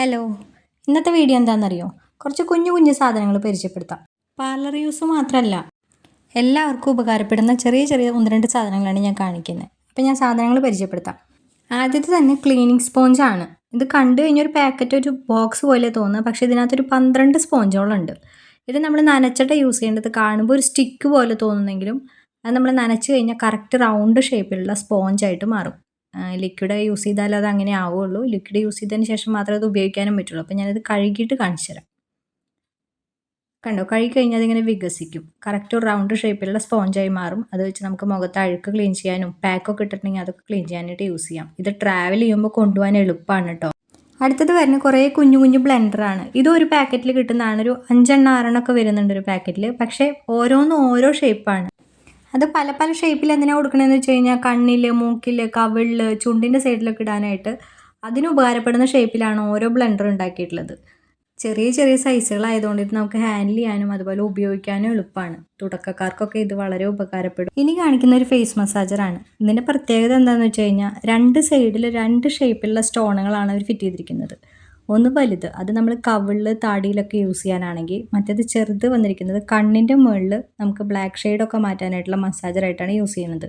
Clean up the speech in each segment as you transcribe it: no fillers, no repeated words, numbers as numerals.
Hello, ഇന്നത്തെ video എന്താണെന്നറിയോ? കുറച്ച് കുഞ്ഞു കുഞ്ഞു സാധനങ്ങൾ പരിചയപ്പെടുത്താം. പാർലർ യൂസ് മാത്രമല്ല, എല്ലാവർക്കും ഉപകാരപ്പെടുന്ന ചെറിയ ചെറിയ 1-2 സാധനങ്ങളാണ് ഞാൻ കാണിക്കുന്നത്. അപ്പോൾ ഞാൻ സാധനങ്ങൾ പരിചയപ്പെടുത്താം. ആദ്യത്തെ തന്നെ ക്ലീനിങ് സ്പോഞ്ചാണ്. ഇത് കണ്ടു കഴിഞ്ഞാൽ ഒരു പാക്കറ്റ് ഒരു ബോക്സ് പോലെ തോന്നുക, പക്ഷേ ഇതിനകത്തൊരു 12 സ്പോഞ്ചോളുണ്ട്. ഇത് നമ്മൾ നനച്ചിട്ട് യൂസ് ചെയ്യേണ്ടത്. കാണുമ്പോൾ ഒരു സ്റ്റിക്ക് പോലെ തോന്നുന്നെങ്കിലും അത് നമ്മൾ നനച്ച് കഴിഞ്ഞാൽ കറക്റ്റ് റൗണ്ട് ഷേപ്പിലുള്ള സ്പോഞ്ചായിട്ട് മാറും. ലിക്വിഡ് യൂസ് ചെയ്താൽ അത് അങ്ങനെ ആവുള്ളൂ. ലിക്വിഡ് യൂസ് ചെയ്തതിന് ശേഷം മാത്രമേ അത് ഉപയോഗിക്കാനും പറ്റുള്ളൂ. അപ്പോൾ ഞാനത് കഴുകിയിട്ട് കാണിച്ചു തരാം. കണ്ടോ, കഴുകി കഴിഞ്ഞാൽ അതിങ്ങനെ വികസിക്കും. കറക്റ്റ് ഒരു റൗണ്ട് ഷേപ്പിലുള്ള സ്പോഞ്ചായി മാറും. അത് വെച്ച് നമുക്ക് മുഖത്ത് അഴുക്ക് ക്ലീൻ ചെയ്യാനും പാക്കൊക്കെ ഇട്ടിട്ടുണ്ടെങ്കിൽ അതൊക്കെ ക്ലീൻ ചെയ്യാനായിട്ട് യൂസ് ചെയ്യാം. ഇത് ട്രാവൽ ചെയ്യുമ്പോൾ കൊണ്ടുപോകാൻ എളുപ്പമാണ് കേട്ടോ. അടുത്തത് വരുന്ന കുറേ കുഞ്ഞു കുഞ്ഞു ബ്ലെൻഡറാണ്. ഇത് ഒരു പാക്കറ്റിൽ കിട്ടുന്നതാണ്. ഒരു 5 6 ഒക്കെ വരുന്നുണ്ട് ഒരു പാക്കറ്റിൽ. പക്ഷേ ഓരോന്നും ഓരോ ഷേപ്പാണ്. അത് പല പല ഷേപ്പിൽ എന്തിനാണ് കൊടുക്കണമെന്ന് വെച്ച് കഴിഞ്ഞാൽ കണ്ണിൽ, മൂക്കിൽ, കവിളിൽ, ചുണ്ടിൻ്റെ സൈഡിലൊക്കെ ഇടാനായിട്ട് അതിന് ഉപകാരപ്പെടുന്ന ഷേപ്പിലാണ് ഓരോ ബ്ലെൻഡർ ഉണ്ടാക്കിയിട്ടുള്ളത്. ചെറിയ ചെറിയ സൈസുകളായതുകൊണ്ട് ഇത് നമുക്ക് ഹാൻഡിൽ ചെയ്യാനും അതുപോലെ ഉപയോഗിക്കാനും എളുപ്പമാണ്. തുടക്കക്കാർക്കൊക്കെ ഇത് വളരെ ഉപകാരപ്പെടും. ഇനി കാണിക്കുന്ന ഒരു ഫേസ് മസാജറാണ്. ഇതിൻ്റെ പ്രത്യേകത എന്താണെന്ന് വെച്ച് കഴിഞ്ഞാൽ 2 സൈഡിൽ 2 ഷേപ്പിലുള്ള സ്റ്റോണുകളാണ് അവർ ഫിറ്റ് ചെയ്തിരിക്കുന്നത്. ഒന്ന് വലുത്, അത് നമ്മൾ കവിളിൽ, താടിയിലൊക്കെ യൂസ് ചെയ്യാനാണെങ്കിൽ, മറ്റേത് ചെറുത് വന്നിരിക്കുന്നത് കണ്ണിൻ്റെ മുകളിൽ നമുക്ക് ബ്ലാക്ക് ഷെയ്ഡൊക്കെ മാറ്റാനായിട്ടുള്ള മസാജറായിട്ടാണ് യൂസ് ചെയ്യുന്നത്.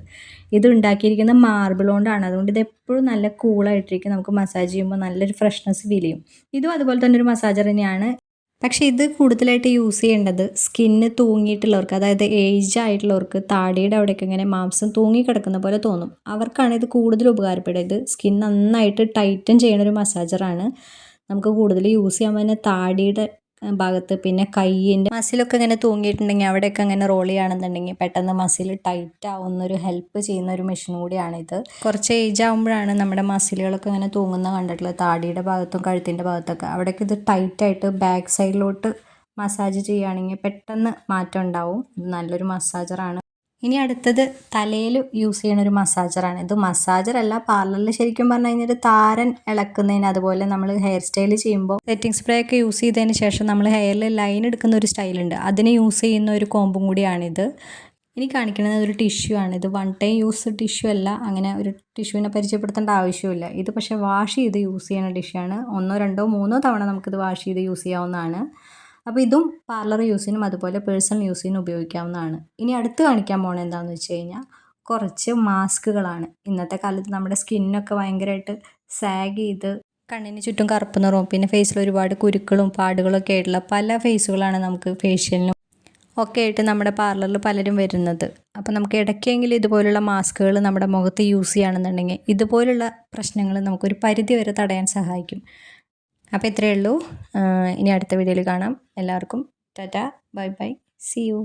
ഇത് ഉണ്ടാക്കിയിരിക്കുന്നത് മാർബിൾ കൊണ്ടാണ്. അതുകൊണ്ട് ഇത് എപ്പോഴും നല്ല കൂളായിട്ടിരിക്കും. നമുക്ക് മസാജ് ചെയ്യുമ്പോൾ നല്ലൊരു ഫ്രഷ്നെസ് ഫീൽ ചെയ്യും. ഇതും അതുപോലെ തന്നെ ഒരു മസാജർ തന്നെയാണ്. പക്ഷേ ഇത് കൂടുതലായിട്ട് യൂസ് ചെയ്യേണ്ടത് സ്കിന്ന് തൂങ്ങിയിട്ടുള്ളവർക്ക്, അതായത് ഏജ് ആയിട്ടുള്ളവർക്ക്, താടിയുടെ അവിടെയൊക്കെ ഇങ്ങനെ മാംസം തൂങ്ങി കിടക്കുന്ന പോലെ തോന്നും. അവർക്കാണ് ഇത് കൂടുതൽ ഉപകാരപ്പെടുക. ഇത് സ്കിൻ നന്നായിട്ട് ടൈറ്റൻ ചെയ്യുന്ന ഒരു മസാജറാണ്. നമുക്ക് കൂടുതൽ യൂസ് ചെയ്യാൻ പറ്റുന്ന താടിയുടെ ഭാഗത്ത്, പിന്നെ കയ്യിൻ്റെ മസിലൊക്കെ ഇങ്ങനെ തൂങ്ങിയിട്ടുണ്ടെങ്കിൽ അവിടെയൊക്കെ അങ്ങനെ റോൾ ചെയ്യുകയാണെന്നുണ്ടെങ്കിൽ പെട്ടെന്ന് മസിൽ ടൈറ്റ് ആവുന്ന ഒരു ഹെൽപ്പ് ചെയ്യുന്ന ഒരു മെഷീൻ കൂടിയാണിത്. കുറച്ച് ഏജ് ആകുമ്പോഴാണ് നമ്മുടെ മസിലുകളൊക്കെ ഇങ്ങനെ തൂങ്ങുന്ന കണ്ടിട്ടുള്ളത്. താടിയുടെ ഭാഗത്തും കഴുത്തിൻ്റെ ഭാഗത്തൊക്കെ അവിടേക്ക് ഇത് ടൈറ്റായിട്ട് ബാക്ക് സൈഡിലോട്ട് മസാജ് ചെയ്യുകയാണെങ്കിൽ പെട്ടെന്ന് മാറ്റം ഉണ്ടാവും. ഇത് നല്ലൊരു മസാജറാണ്. ഇനി അടുത്തത് തലയിൽ യൂസ് ചെയ്യുന്ന ഒരു മസാജറാണ്. ഇത് മസാജറല്ല, പാർലറിൽ ശരിക്കും പറഞ്ഞു കഴിഞ്ഞാൽ താരൻ ഇളക്കുന്നതിന്, അതുപോലെ നമ്മൾ ഹെയർ സ്റ്റൈൽ ചെയ്യുമ്പോൾ സെറ്റിംഗ് സ്പ്രേ ഒക്കെ യൂസ് ചെയ്തതിന് ശേഷം നമ്മൾ ഹെയറിൽ ലൈൻ എടുക്കുന്ന ഒരു സ്റ്റൈലുണ്ട്, അതിന് യൂസ് ചെയ്യുന്ന ഒരു കോമ്പും കൂടിയാണിത്. ഇനി കാണിക്കുന്നത് ഒരു ടിഷ്യൂ ആണ്. ഇത് 1 ടൈം യൂസ് ടിഷ്യൂ അല്ല, അങ്ങനെ ഒരു ടിഷ്യൂവിനെ പരിചയപ്പെടുത്തേണ്ട ആവശ്യമില്ല. ഇത് പക്ഷേ വാഷ് ചെയ്ത് യൂസ് ചെയ്യുന്ന ടിഷ്യൂ ആണ്. 1 2 3 തവണ നമുക്കിത് വാഷ് ചെയ്ത് യൂസ് ചെയ്യാവുന്നതാണ്. അപ്പോൾ ഇതും പാർലർ യൂസിനും അതുപോലെ പേഴ്സണൽ യൂസിനും ഉപയോഗിക്കാവുന്നതാണ്. ഇനി അടുത്ത് കാണിക്കാൻ പോകുന്നത് എന്താണെന്ന് വെച്ച് കഴിഞ്ഞാൽ കുറച്ച് മാസ്കുകളാണ്. ഇന്നത്തെ കാലത്ത് നമ്മുടെ സ്കിന്നൊക്കെ ഭയങ്കരമായിട്ട് സാഗ് ചെയ്ത് കണ്ണിന് ചുറ്റും കറുപ്പ് നിറവും പിന്നെ ഫേസിൽ ഒരുപാട് കുരുക്കളും പാടുകളൊക്കെ ആയിട്ടുള്ള പല ഫേസുകളാണ് നമുക്ക് ഫേഷ്യലിനും ഒക്കെ ആയിട്ട് നമ്മുടെ പാർലറിൽ പലരും വരുന്നത്. അപ്പോൾ നമുക്ക് ഇടയ്ക്കെങ്കിലും ഇതുപോലുള്ള മാസ്കുകൾ നമ്മുടെ മുഖത്ത് യൂസ് ചെയ്യുകയാണെന്നുണ്ടെങ്കിൽ ഇതുപോലുള്ള പ്രശ്നങ്ങൾ നമുക്കൊരു പരിധി വരെ തടയാൻ സഹായിക്കും. അപ്പോൾ ഇത്രയേ ഉള്ളൂ. ഇനി അടുത്ത വീഡിയോയിൽ കാണാം. എല്ലാവർക്കും tata, bye bye, see U.